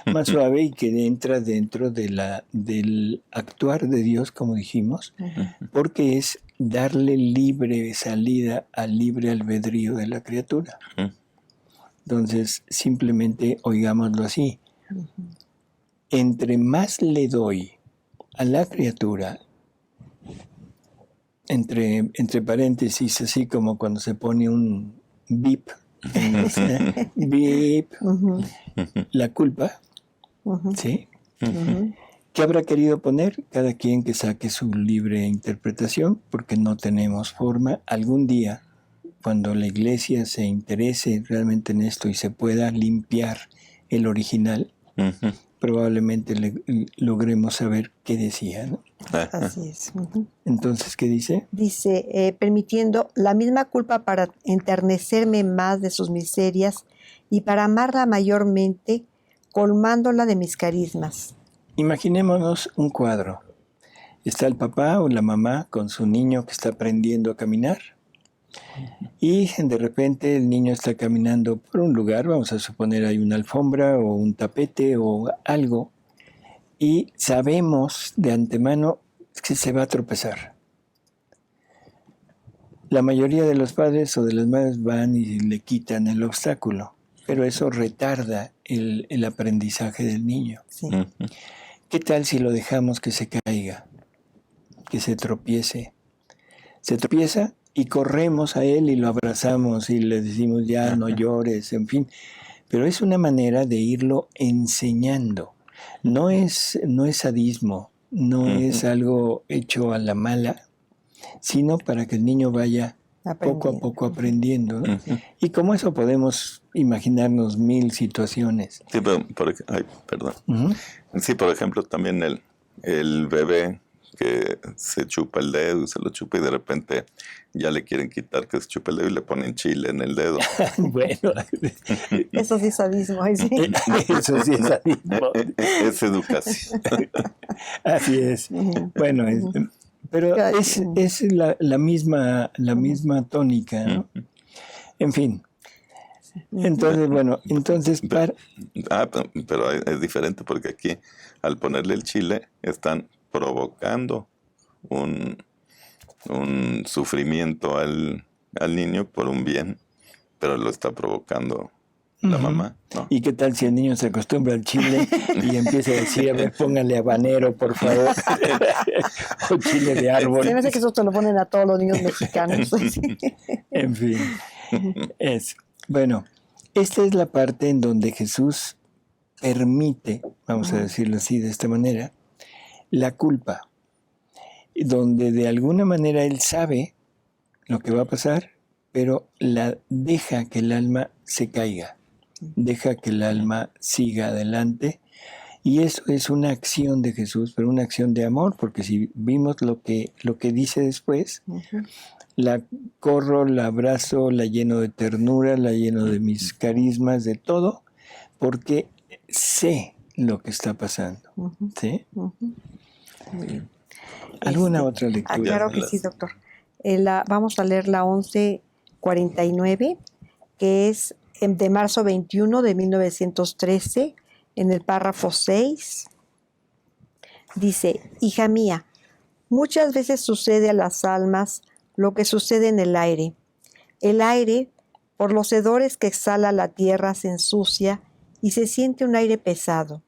Más suave y que entra dentro del actuar de Dios, como dijimos, porque es darle libre salida al libre albedrío de la criatura. Entonces, simplemente oigámoslo así. Entre más le doy a la criatura, entre paréntesis, así como cuando se pone un bip, bip, la culpa, ¿sí? ¿Qué habrá querido poner? Cada quien que saque su libre interpretación, porque no tenemos forma. Algún día, cuando la Iglesia se interese realmente en esto y se pueda limpiar el original, probablemente logremos saber qué decía, ¿no? Así es. Entonces, ¿qué dice? Dice, permitiendo la misma culpa para enternecerme más de sus miserias y para amarla mayormente, colmándola de mis carismas. Imaginémonos un cuadro. Está el papá o la mamá con su niño que está aprendiendo a caminar y de repente el niño está caminando por un lugar, vamos a suponer hay una alfombra o un tapete o algo, y sabemos de antemano que se va a tropezar. La mayoría de los padres o de las madres van y le quitan el obstáculo, pero eso retarda el aprendizaje del niño. Sí. ¿Qué tal si lo dejamos que se caiga, que se tropiece? Se tropieza y corremos a él y lo abrazamos y le decimos ya no llores, en fin. Pero es una manera de irlo enseñando. No es sadismo, no es algo hecho a la mala, sino para que el niño vaya poco a poco aprendiendo, ¿no? Y como eso podemos imaginarnos 1000 situaciones. Sí, pero, perdón. Sí, por ejemplo, también el bebé que se chupa el dedo y se lo chupa y de repente ya le quieren quitar que se chupa el dedo y le ponen chile en el dedo. Bueno. Eso sí es sadismo. ¿Sí? Eso sí es sadismo. Es educación. Así es. Bueno, pero es la misma tónica, ¿no? En fin. Entonces, bueno, pero es diferente porque aquí al ponerle el chile están provocando un sufrimiento al niño por un bien, pero lo está provocando la mamá, ¿no? ¿Y qué tal si el niño se acostumbra al chile y empieza a decir, a ver, póngale habanero, por favor? O chile de árbol. Se me hace que eso te lo ponen a todos los niños mexicanos. En fin. Bueno, esta es la parte en donde Jesús permite, vamos a decirlo así, de esta manera, la culpa, donde de alguna manera Él sabe lo que va a pasar, pero deja que el alma se caiga, deja que el alma siga adelante, y eso es una acción de Jesús, pero una acción de amor, porque si vimos lo que dice después, la corro, la abrazo, la lleno de ternura, la lleno de mis carismas, de todo, porque sé lo que está pasando. ¿Sí? ¿Alguna otra lectura? Claro que sí, doctor. Vamos a leer la 1149, que es de marzo 21 de 1913, en el párrafo 6. Dice, hija mía, muchas veces sucede a las almas lo que sucede en el aire. El aire, por los hedores que exhala la tierra, se ensucia y se siente un aire pesado,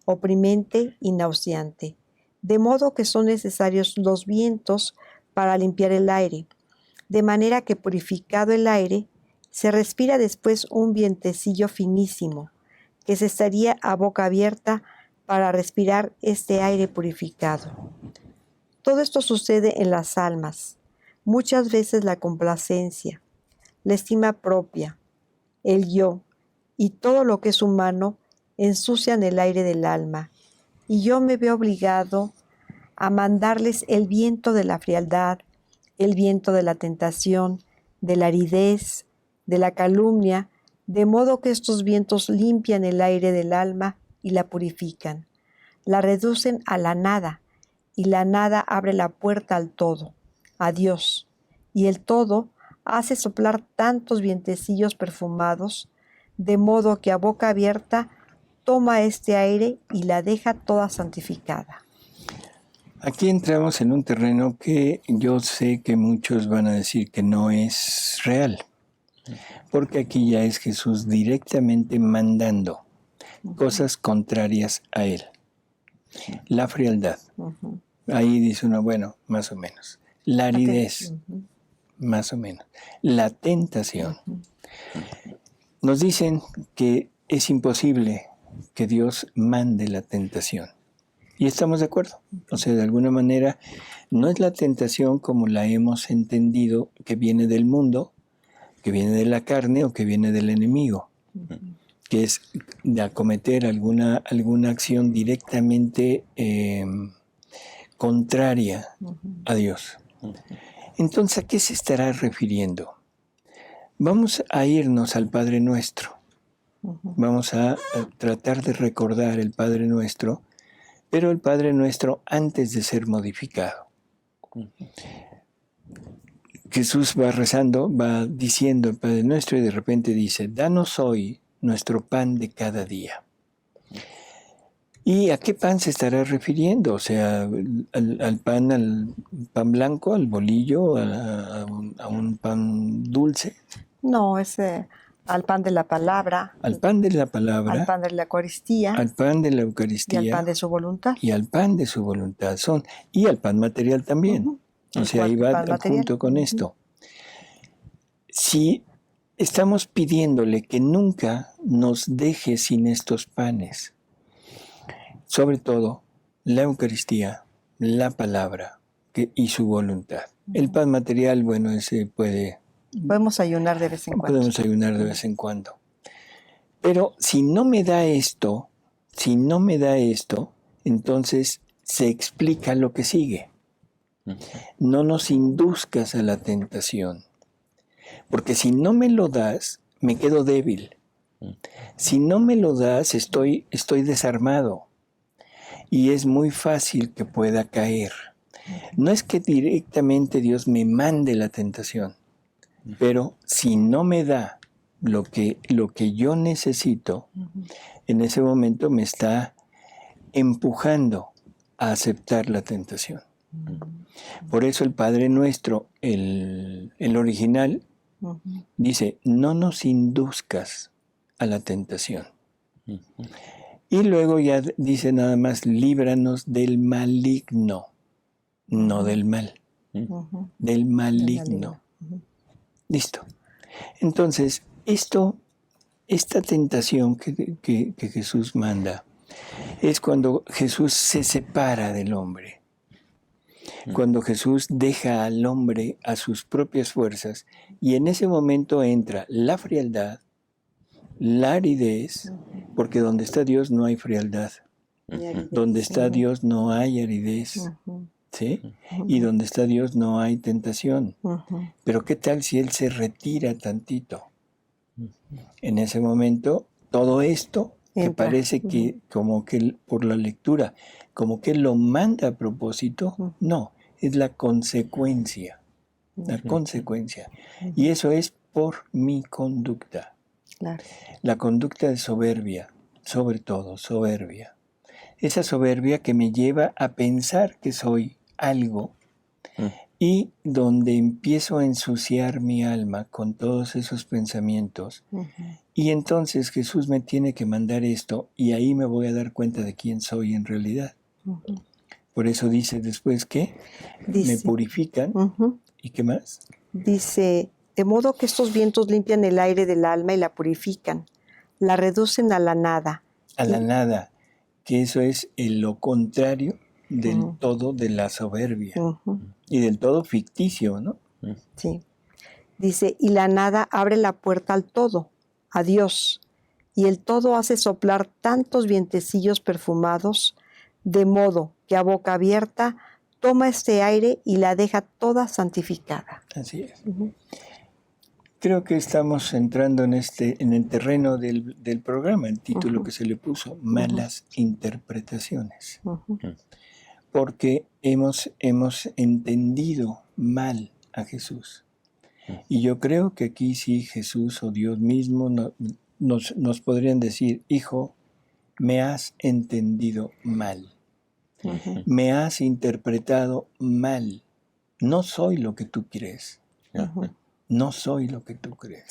oprimente y nauseante, de modo que son necesarios los vientos para limpiar el aire, de manera que purificado el aire, se respira después un vientecillo finísimo, que se estaría a boca abierta para respirar este aire purificado. Todo esto sucede en las almas. Muchas veces la complacencia, la estima propia, el yo y todo lo que es humano ensucian el aire del alma, y yo me veo obligado a mandarles el viento de la frialdad, el viento de la tentación, de la aridez, de la calumnia, de modo que estos vientos limpian el aire del alma y la purifican, la reducen a la nada, y la nada abre la puerta al todo, a Dios, y el todo hace soplar tantos vientecillos perfumados, de modo que a boca abierta toma este aire y la deja toda santificada. Aquí entramos en un terreno que yo sé que muchos van a decir que no es real, porque aquí ya es Jesús directamente mandando cosas contrarias a Él. La frialdad. Ahí dice uno, bueno, más o menos. La aridez, más o menos. La tentación. Nos dicen que es imposible que Dios mande la tentación. Y estamos de acuerdo. O sea, de alguna manera, no es la tentación como la hemos entendido que viene del mundo, que viene de la carne o que viene del enemigo, que es de acometer alguna acción directamente contraria a Dios. Entonces, ¿a qué se estará refiriendo? Vamos a irnos al Padre Nuestro. Vamos a tratar de recordar el Padre Nuestro, pero el Padre Nuestro antes de ser modificado. Jesús va rezando, va diciendo el Padre Nuestro y de repente dice, danos hoy nuestro pan de cada día. ¿Y a qué pan se estará refiriendo? O sea, al pan blanco, al bolillo, a un pan dulce. No, es al pan de la palabra. Al pan de la palabra. Al pan de la Eucaristía. Al pan de la Eucaristía. Y al pan de su voluntad. Y al pan de su voluntad y al pan material también. O sea, ahí va junto con esto. Si estamos pidiéndole que nunca nos deje sin estos panes, sobre todo la Eucaristía, la palabra y su voluntad. El pan material, bueno, ese podemos ayunar de vez en cuando. Podemos ayunar de vez en cuando. Pero si no me da esto, entonces se explica lo que sigue. No nos induzcas a la tentación. Porque si no me lo das, me quedo débil. Si no me lo das, estoy desarmado. Y es muy fácil que pueda caer. No es que directamente Dios me mande la tentación, pero si no me da lo que yo necesito, en ese momento me está empujando a aceptar la tentación. Por eso el Padre Nuestro, el original, dice, no nos induzcas a la tentación. Y luego ya dice nada más, líbranos del maligno, no del mal, del maligno. Listo. Entonces, esta tentación que Jesús manda es cuando Jesús se separa del hombre. Cuando Jesús deja al hombre a sus propias fuerzas y en ese momento entra la frialdad, la aridez, porque donde está Dios no hay frialdad. Donde está Dios no hay aridez. ¿Sí? Y donde está Dios no hay tentación. Pero ¿qué tal si Él se retira tantito? En ese momento, todo esto, que parece que como que por la lectura, como que lo manda a propósito, no, es la consecuencia. La consecuencia. Y eso es por mi conducta. Claro. La conducta de soberbia, sobre todo soberbia. Esa soberbia que me lleva a pensar que soy algo y donde empiezo a ensuciar mi alma con todos esos pensamientos. Y entonces Jesús me tiene que mandar esto y ahí me voy a dar cuenta de quién soy en realidad. Por eso dice después que me purifican. ¿Y qué más? Dice, de modo que estos vientos limpian el aire del alma y la purifican, la reducen a la nada. A la nada, que eso es lo contrario del todo de la soberbia y del todo ficticio, ¿no? Sí. Dice, y la nada abre la puerta al todo, a Dios, y el todo hace soplar tantos vientecillos perfumados, de modo que a boca abierta toma este aire y la deja toda santificada. Así es. Creo que estamos entrando en el terreno del programa, el título que se le puso, malas interpretaciones. Porque hemos entendido mal a Jesús. Y yo creo que aquí sí Jesús o Dios mismo nos podrían decir, hijo, me has entendido mal. Me has interpretado mal. No soy lo que tú crees. No soy lo que tú crees.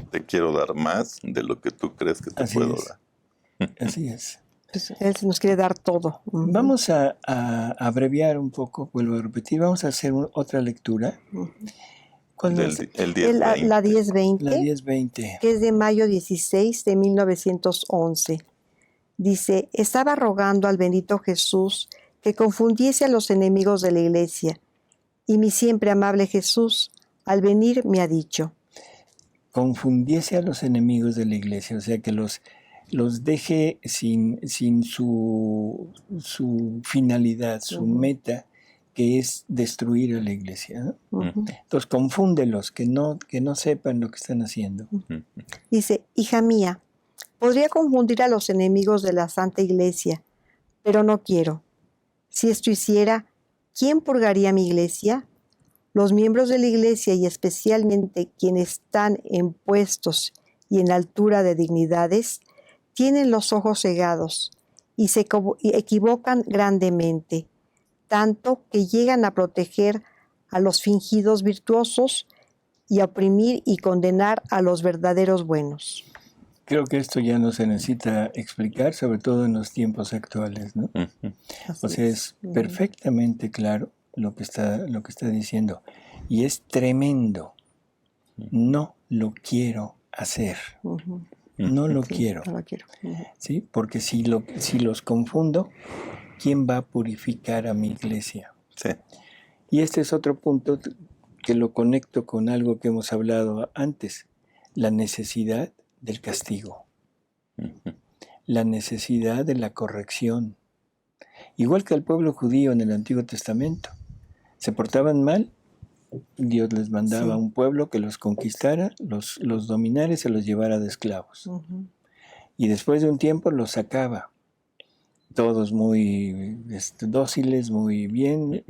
Te quiero dar más de lo que tú crees que te puedo dar. Así es. Pues Él nos quiere dar todo. Vamos a abreviar un poco, vuelvo a repetir, vamos a hacer otra lectura. ¿Cuál es? El 10-20. La 10-20. La 10-20. Que es de mayo 16 de 1911. Dice, estaba rogando al bendito Jesús que confundiese a los enemigos de la iglesia. Y mi siempre amable Jesús, al venir, me ha dicho. Confundiese a los enemigos de la iglesia, o sea que los deje sin su finalidad, su meta, que es destruir a la iglesia, ¿no? Entonces confúndelos, que no sepan lo que están haciendo. Dice, hija mía, podría confundir a los enemigos de la Santa Iglesia, pero no quiero. Si esto hiciera, ¿quién purgaría mi iglesia? Los miembros de la iglesia y especialmente quienes están en puestos y en altura de dignidades, tienen los ojos cegados y se equivocan grandemente, tanto que llegan a proteger a los fingidos virtuosos y a oprimir y condenar a los verdaderos buenos. Creo que esto ya no se necesita explicar, sobre todo en los tiempos actuales, ¿no? O sea, es perfectamente claro lo que está diciendo. Y es tremendo. No lo quiero hacer. No lo quiero. No lo quiero. ¿Sí? Porque si los confundo, ¿quién va a purificar a mi iglesia? Sí. Y este es otro punto que lo conecto con algo que hemos hablado antes. La necesidad del castigo. La necesidad de la corrección. Igual que al pueblo judío en el Antiguo Testamento. Se portaban mal, Dios les mandaba a un pueblo que los conquistara, los dominara y se los llevara de esclavos. Y después de un tiempo los sacaba. Todos muy dóciles, muy bien,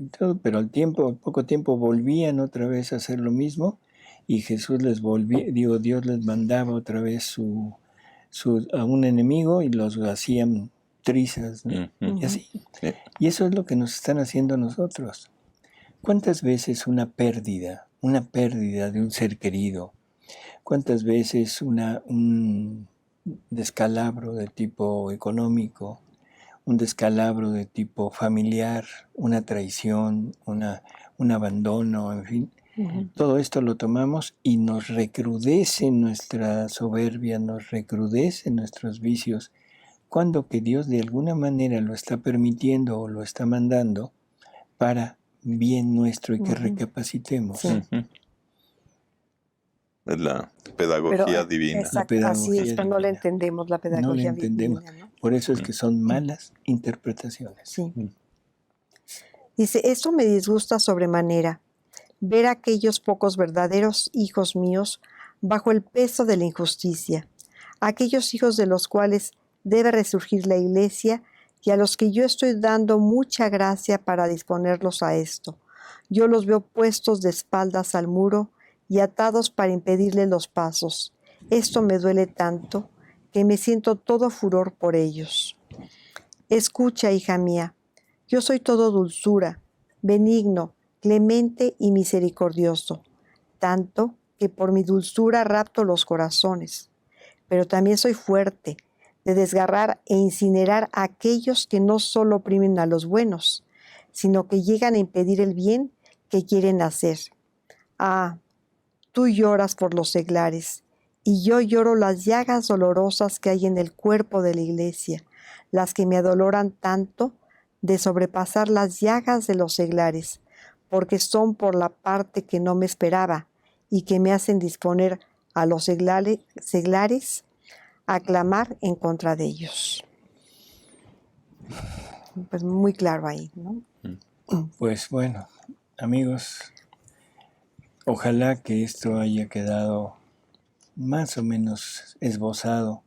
pero al poco tiempo volvían otra vez a hacer lo mismo y Jesús Dios les mandaba otra vez a un enemigo y los hacían trizas, ¿no? Y así. Y eso es lo que nos están haciendo a nosotros. ¿Cuántas veces una pérdida de un ser querido? ¿Cuántas veces un descalabro de tipo económico? Un descalabro de tipo familiar, una traición, un abandono, en fin. Todo esto lo tomamos y nos recrudece nuestra soberbia, nos recrudece nuestros vicios, cuando que Dios de alguna manera lo está permitiendo o lo está mandando para bien nuestro y que recapacitemos. Es la pedagogía divina. Exacto, así es, pero no le entendemos la pedagogía divina. ¿No? Por eso es que son malas interpretaciones. Sí. Dice, esto me disgusta sobremanera, ver a aquellos pocos verdaderos hijos míos bajo el peso de la injusticia, aquellos hijos de los cuales debe resurgir la iglesia y a los que yo estoy dando mucha gracia para disponerlos a esto. Yo los veo puestos de espaldas al muro y atados para impedirle los pasos. Esto me duele tanto que me siento todo furor por ellos. Escucha, hija mía, yo soy todo dulzura, benigno, clemente y misericordioso, tanto que por mi dulzura rapto los corazones, pero también soy fuerte, de desgarrar e incinerar a aquellos que no solo oprimen a los buenos, sino que llegan a impedir el bien que quieren hacer. Ah, tú lloras por los seglares, y yo lloro las llagas dolorosas que hay en el cuerpo de la iglesia, las que me adoloran tanto de sobrepasar las llagas de los seglares, porque son por la parte que no me esperaba y que me hacen disponer a los seglares a clamar en contra de ellos. Pues muy claro ahí, ¿no? Pues bueno, amigos, ojalá que esto haya quedado más o menos esbozado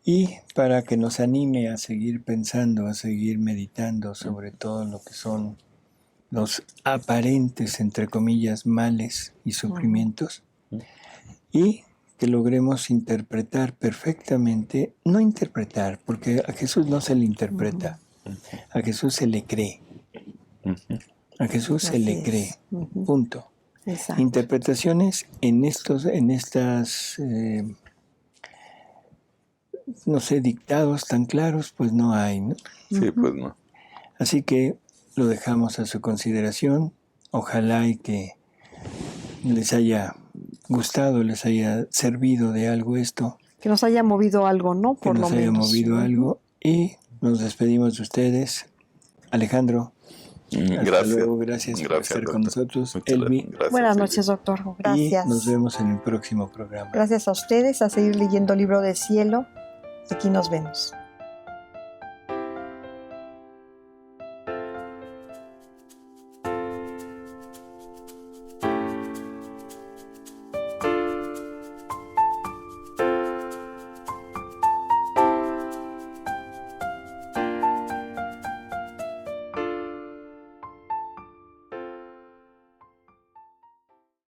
y para que nos anime a seguir pensando, a seguir meditando sobre todo lo que son los aparentes, entre comillas, males y sufrimientos, y que logremos interpretar perfectamente, no interpretar, porque a Jesús no se le interpreta, a Jesús se le cree, a Jesús se le cree, punto. Exacto. Interpretaciones en estas, no sé, dictados tan claros, pues no hay, ¿no? Sí, pues no. Así que lo dejamos a su consideración. Ojalá y que les haya gustado, les haya servido de algo esto. Que nos haya movido algo, ¿no? Que nos haya movido algo. Y nos despedimos de ustedes. Alejandro, hasta luego. Gracias por estar con nosotros. Elmi, buenas noches, doctor. Gracias. Y nos vemos en el próximo programa. Gracias a ustedes, a seguir leyendo Libro del Cielo. Aquí nos vemos.